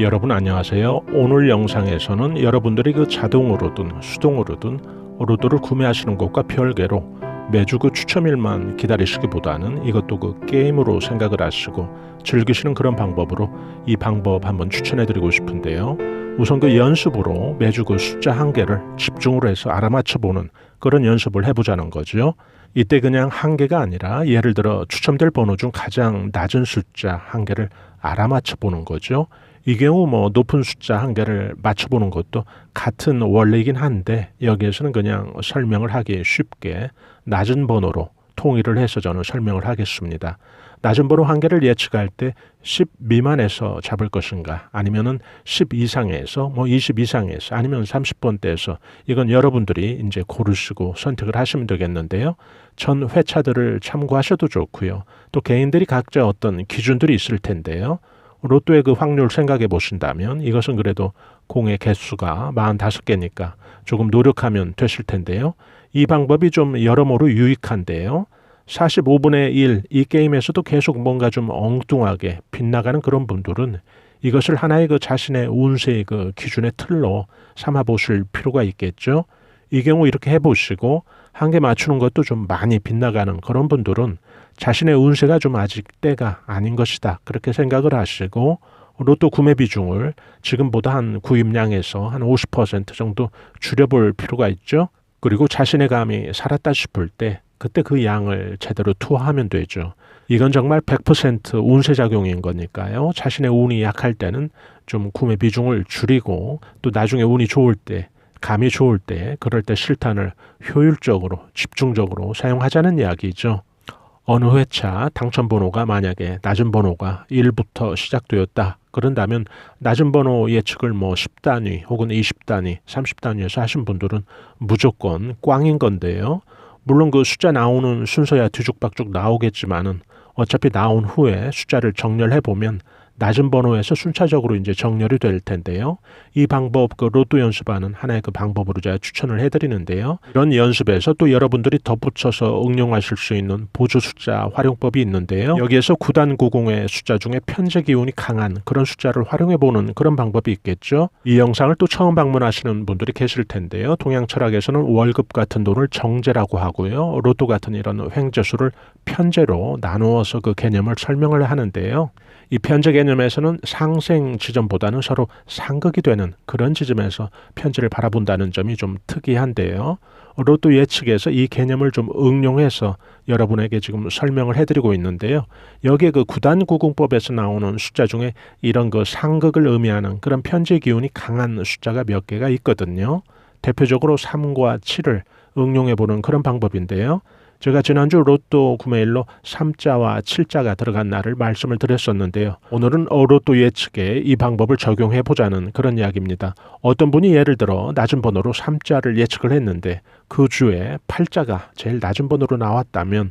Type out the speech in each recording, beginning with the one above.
여러분 안녕하세요. 오늘 영상에서는 여러분들이 그 자동으로든 수동으로든 로또를 구매하시는 것과 별개로 매주 그 추첨일만 기다리시기보다는 이것도 그 게임으로 생각을 하시고 즐기시는 그런 방법으로 이 방법 한번 추천해드리고 싶은데요. 우선 그 연습으로 매주 그 숫자 한 개를 집중으로 해서 알아맞혀보는 그런 연습을 해보자는 거죠. 이때 그냥 한 개가 아니라 예를 들어 추첨될 번호 중 가장 낮은 숫자 한 개를 알아맞혀보는 거죠. 이 경우 높은 숫자 한 개를 맞춰보는 것도 같은 원리이긴 한데 여기에서는 그냥 설명을 하기 쉽게 낮은 번호로 통일을 해서 저는 설명을 하겠습니다. 낮은 번호 한 개를 예측할 때 10 미만에서 잡을 것인가 아니면은 10 이상에서 20 이상에서 아니면 30번대에서 이건 여러분들이 이제 고르시고 선택을 하시면 되겠는데요. 전 회차들을 참고하셔도 좋고요. 또 개인들이 각자 어떤 기준들이 있을 텐데요. 로또의 그 확률 생각해 보신다면 이것은 그래도 공의 개수가 45개니까 조금 노력하면 되실 텐데요. 이 방법이 좀 여러모로 유익한데요. 45분의 1, 이 게임에서도 계속 뭔가 좀 엉뚱하게 빗나가는 그런 분들은 이것을 하나의 그 자신의 운세의 그 기준의 틀로 삼아 보실 필요가 있겠죠. 이 경우 이렇게 해보시고 한 개 맞추는 것도 좀 많이 빗나가는 그런 분들은 자신의 운세가 좀 아직 때가 아닌 것이다. 그렇게 생각을 하시고 로또 구매 비중을 지금보다 한 구입량에서 한 50% 정도 줄여볼 필요가 있죠. 그리고 자신의 감이 살았다 싶을 때 그때 그 양을 제대로 투하하면 되죠. 이건 정말 100% 운세 작용인 거니까요. 자신의 운이 약할 때는 좀 구매 비중을 줄이고 또 나중에 운이 좋을 때 감이 좋을 때 그럴 때 실탄을 효율적으로 집중적으로 사용하자는 이야기죠. 어느 회차 당첨번호가 만약에 낮은 번호가 1부터 시작되었다. 그런다면 낮은 번호 예측을 10단위 혹은 20단위, 30단위에서 하신 분들은 무조건 꽝인 건데요. 물론 그 숫자 나오는 순서야 뒤죽박죽 나오겠지만은 어차피 나온 후에 숫자를 정렬해 보면 낮은 번호에서 순차적으로 이제 정렬이 될 텐데요. 이 방법 그 로또 연습하는 하나의 그 방법으로 제가 추천을 해드리는데요. 이런 연습에서 또 여러분들이 덧붙여서 응용하실 수 있는 보조 숫자 활용법이 있는데요. 여기에서 9단 90의 숫자 중에 편제 기운이 강한 그런 숫자를 활용해 보는 그런 방법이 있겠죠. 이 영상을 또 처음 방문하시는 분들이 계실 텐데요. 동양 철학에서는 월급 같은 돈을 정제라고 하고요. 로또 같은 이런 횡재수를 편제로 나누어서 그 개념을 설명을 하는데요. 이 편제 개념에서는 상생 지점보다는 서로 상극이 되는 그런 지점에서 편제를 바라본다는 점이 좀 특이한데요. 로또 예측에서 이 개념을 좀 응용해서 여러분에게 지금 설명을 해드리고 있는데요. 여기에 그 9단 90법에서 나오는 숫자 중에 이런 그 상극을 의미하는 그런 편제 기운이 강한 숫자가 몇 개가 있거든요. 대표적으로 3과 7을 응용해보는 그런 방법인데요. 제가 지난주 로또 구매일로 3자와 7자가 들어간 날을 말씀을 드렸었는데요. 오늘은 로또 예측에 이 방법을 적용해보자는 그런 이야기입니다. 어떤 분이 예를 들어 낮은 번호로 3자를 예측을 했는데 그 주에 8자가 제일 낮은 번호로 나왔다면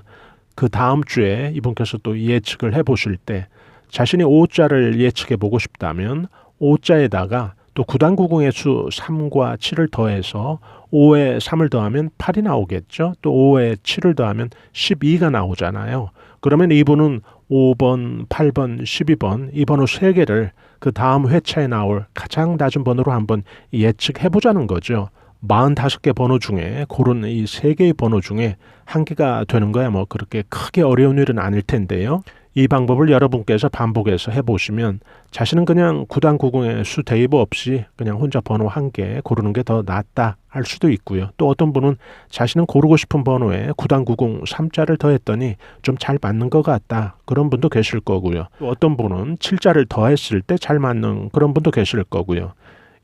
그 다음 주에 이분께서 또 예측을 해보실 때 자신이 5자를 예측해보고 싶다면 5자에다가 또 9단 90의 수 3과 7을 더해서 5에 3을 더하면 8이 나오겠죠. 또 5에 7을 더하면 12가 나오잖아요. 그러면 이분은 5번, 8번, 12번 이 번호 3개를 그 다음 회차에 나올 가장 낮은 번호로 한번 예측해보자는 거죠. 45개 번호 중에 고른 이 3개의 번호 중에 한 개가 되는 거야 그렇게 크게 어려운 일은 아닐 텐데요. 이 방법을 여러분께서 반복해서 해보시면 자신은 그냥 9단 90의 수 대입 없이 그냥 혼자 번호 한 개 고르는 게 더 낫다 할 수도 있고요. 또 어떤 분은 자신은 고르고 싶은 번호에 9단 90 3자를 더했더니 좀 잘 맞는 것 같다. 그런 분도 계실 거고요. 또 어떤 분은 7자를 더했을 때 잘 맞는 그런 분도 계실 거고요.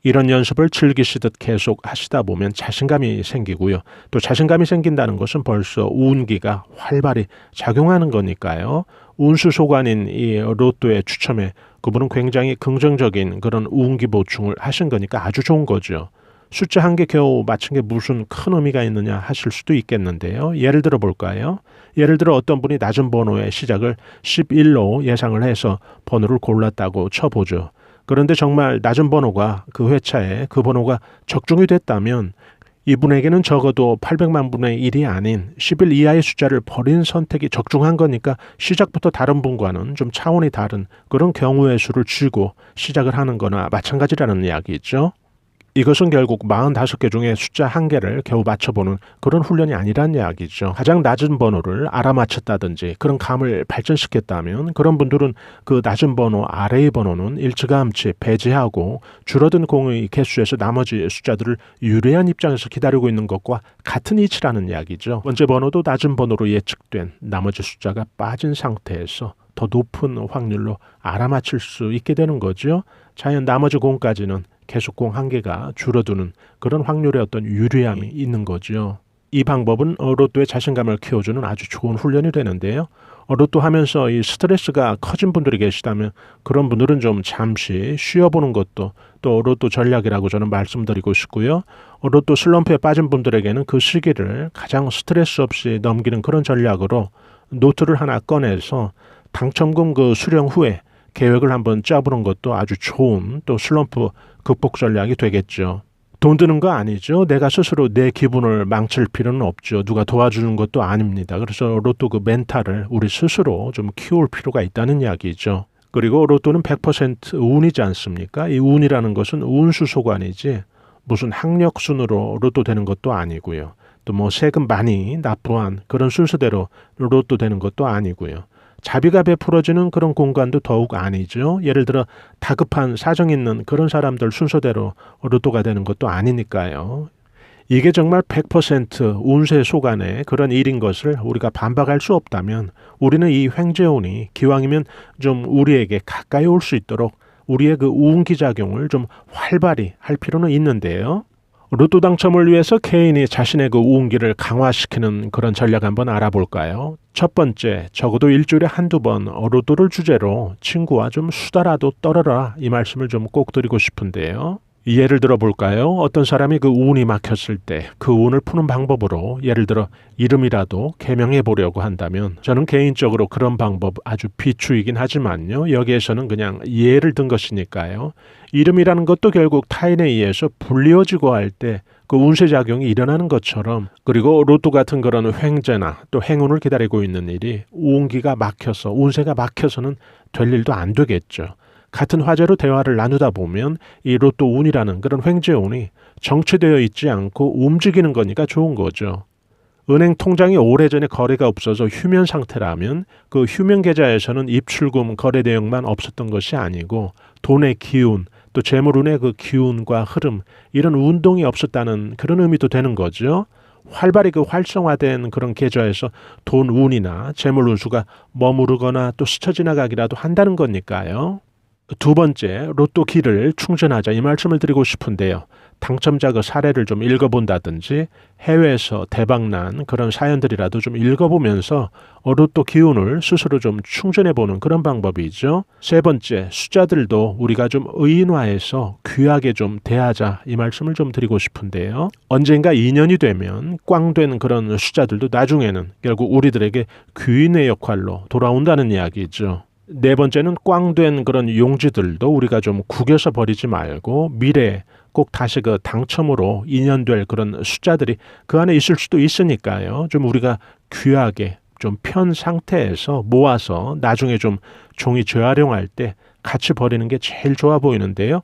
이런 연습을 즐기시듯 계속 하시다 보면 자신감이 생기고요. 또 자신감이 생긴다는 것은 벌써 운기가 활발히 작용하는 거니까요. 운수 소관인 이 로또의 추첨에 그분은 굉장히 긍정적인 그런 운기 보충을 하신 거니까 아주 좋은 거죠. 숫자 한 개 겨우 맞춘 게 무슨 큰 의미가 있느냐 하실 수도 있겠는데요. 예를 들어 볼까요? 예를 들어 어떤 분이 낮은 번호의 시작을 11로 예상을 해서 번호를 골랐다고 쳐보죠. 그런데 정말 낮은 번호가 그 회차에 그 번호가 적중이 됐다면 이분에게는 적어도 800만 분의 1이 아닌 10일 이하의 숫자를 버린 선택이 적중한 거니까 시작부터 다른 분과는 좀 차원이 다른 그런 경우의 수를 쥐고 시작을 하는 거나 마찬가지라는 이야기죠. 이것은 결국 45개 중에 숫자 1개를 겨우 맞춰보는 그런 훈련이 아니란 이야기죠. 가장 낮은 번호를 알아맞혔다든지 그런 감을 발전시켰다면 그런 분들은 그 낮은 번호 아래의 번호는 일찌감치 배제하고 줄어든 공의 개수에서 나머지 숫자들을 유리한 입장에서 기다리고 있는 것과 같은 이치라는 이야기죠. 번째 번호도 낮은 번호로 예측된 나머지 숫자가 빠진 상태에서 더 높은 확률로 알아맞힐 수 있게 되는 거죠. 자연 나머지 공까지는 계속 공 1개가 줄어드는 그런 확률의 어떤 유리함이 있는 거죠. 이 방법은 로또의 자신감을 키워주는 아주 좋은 훈련이 되는데요. 로또 하면서 이 스트레스가 커진 분들이 계시다면 그런 분들은 좀 잠시 쉬어보는 것도 또 로또 전략이라고 저는 말씀드리고 싶고요. 로또 슬럼프에 빠진 분들에게는 그 시기를 가장 스트레스 없이 넘기는 그런 전략으로 노트를 하나 꺼내서 당첨금 그 수령 후에 계획을 한번 짜보는 것도 아주 좋은 또 슬럼프 극복 전략이 되겠죠. 돈 드는 거 아니죠. 내가 스스로 내 기분을 망칠 필요는 없죠. 누가 도와주는 것도 아닙니다. 그래서 로또 그 멘탈을 우리 스스로 좀 키울 필요가 있다는 이야기죠. 그리고 로또는 100% 운이지 않습니까? 이 운이라는 것은 운수소관이지 무슨 학력순으로 로또 되는 것도 아니고요. 또 뭐 세금 많이 납부한 그런 순서대로 로또 되는 것도 아니고요. 자비가 베풀어지는 그런 공간도 더욱 아니죠. 예를 들어 다급한 사정 있는 그런 사람들 순서대로 로또가 되는 것도 아니니까요. 이게 정말 100% 운세 소관의 그런 일인 것을 우리가 반박할 수 없다면 우리는 이 횡재운이 기왕이면 좀 우리에게 가까이 올 수 있도록 우리의 그 우운기작용을 좀 활발히 할 필요는 있는데요. 로또 당첨을 위해서 개인이 자신의 그 우운기를 강화시키는 그런 전략 한번 알아볼까요? 첫 번째, 적어도 일주일에 한두 번 로또를 주제로 친구와 좀 수다라도 떨어라 이 말씀을 좀 꼭 드리고 싶은데요. 예를 들어 볼까요? 어떤 사람이 그 운이 막혔을 때 그 운을 푸는 방법으로 예를 들어 이름이라도 개명해 보려고 한다면 저는 개인적으로 그런 방법 아주 비추이긴 하지만요. 여기에서는 그냥 예를 든 것이니까요. 이름이라는 것도 결국 타인에 의해서 불리워지고 할 때 그 운세작용이 일어나는 것처럼 그리고 로또 같은 그런 횡재나 또 행운을 기다리고 있는 일이 운기가 막혀서 운세가 막혀서는 될 일도 안 되겠죠. 같은 화제로 대화를 나누다 보면 이 로또 운이라는 그런 횡재운이 정체되어 있지 않고 움직이는 거니까 좋은 거죠. 은행 통장이 오래전에 거래가 없어서 휴면 상태라면 그 휴면 계좌에서는 입출금 거래 내역만 없었던 것이 아니고 돈의 기운 또 재물운의 그 기운과 흐름 이런 운동이 없었다는 그런 의미도 되는 거죠. 활발히 그 활성화된 그런 계좌에서 돈 운이나 재물 운수가 머무르거나 또 스쳐 지나가기라도 한다는 거니까요. 두 번째, 로또 기를 충전하자 이 말씀을 드리고 싶은데요. 당첨자 그 사례를 좀 읽어본다든지 해외에서 대박난 그런 사연들이라도 좀 읽어보면서 로또 기운을 스스로 좀 충전해보는 그런 방법이죠. 세 번째, 숫자들도 우리가 좀 의인화해서 귀하게 좀 대하자 이 말씀을 좀 드리고 싶은데요. 언젠가 인연이 되면 꽝된 그런 숫자들도 나중에는 결국 우리들에게 귀인의 역할로 돌아온다는 이야기죠. 네 번째는 꽝된 그런 용지들도 우리가 좀 구겨서 버리지 말고 미래에 꼭 다시 그 당첨으로 인연될 그런 숫자들이 그 안에 있을 수도 있으니까요. 좀 우리가 귀하게 좀 편 상태에서 모아서 나중에 좀 종이 재활용할 때 같이 버리는 게 제일 좋아 보이는데요.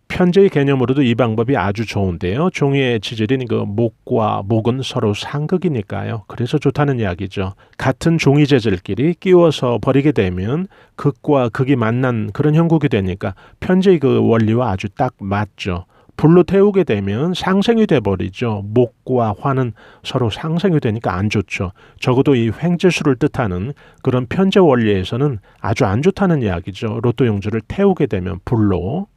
편제의 개념으로도 이 방법이 아주 좋은데요. 종이의 지질인 그 목과 목은 서로 상극이니까요. 그래서 좋다는 이야기죠. 같은 종이 재질끼리 끼워서 버리게 되면 극과 극이 만난 그런 형국이 되니까 편제의 그 원리와 아주 딱 맞죠. 불로 태우게 되면 상생이 돼버리죠. 목과 화는 서로 상생이 되니까 안 좋죠. 적어도 이 횡재수를 뜻하는 그런 편제 원리에서는 아주 안 좋다는 이야기죠. 로또 용지를 태우게 되면 불로.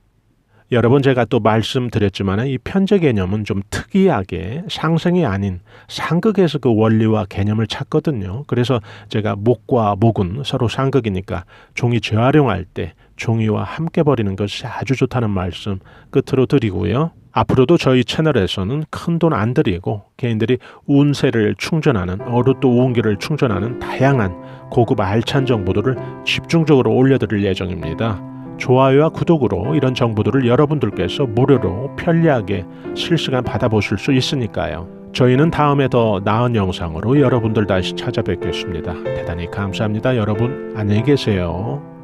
여러 번 제가 또 말씀드렸지만 이 편제 개념은 좀 특이하게 상생이 아닌 상극에서 그 원리와 개념을 찾거든요. 그래서 제가 목과 목은 서로 상극이니까 종이 재활용할 때 종이와 함께 버리는 것이 아주 좋다는 말씀 끝으로 드리고요. 앞으로도 저희 채널에서는 큰 돈 안 들이고 개인들이 운세를 충전하는 로또 우운기를 충전하는 다양한 고급 알찬 정보들을 집중적으로 올려드릴 예정입니다. 좋아요와 구독으로 이런 정보들을 여러분들께서 무료로 편리하게 실시간 받아보실 수 있으니까요. 저희는 다음에 더 나은 영상으로 여러분들 다시 찾아뵙겠습니다. 대단히 감사합니다. 여러분 안녕히 계세요.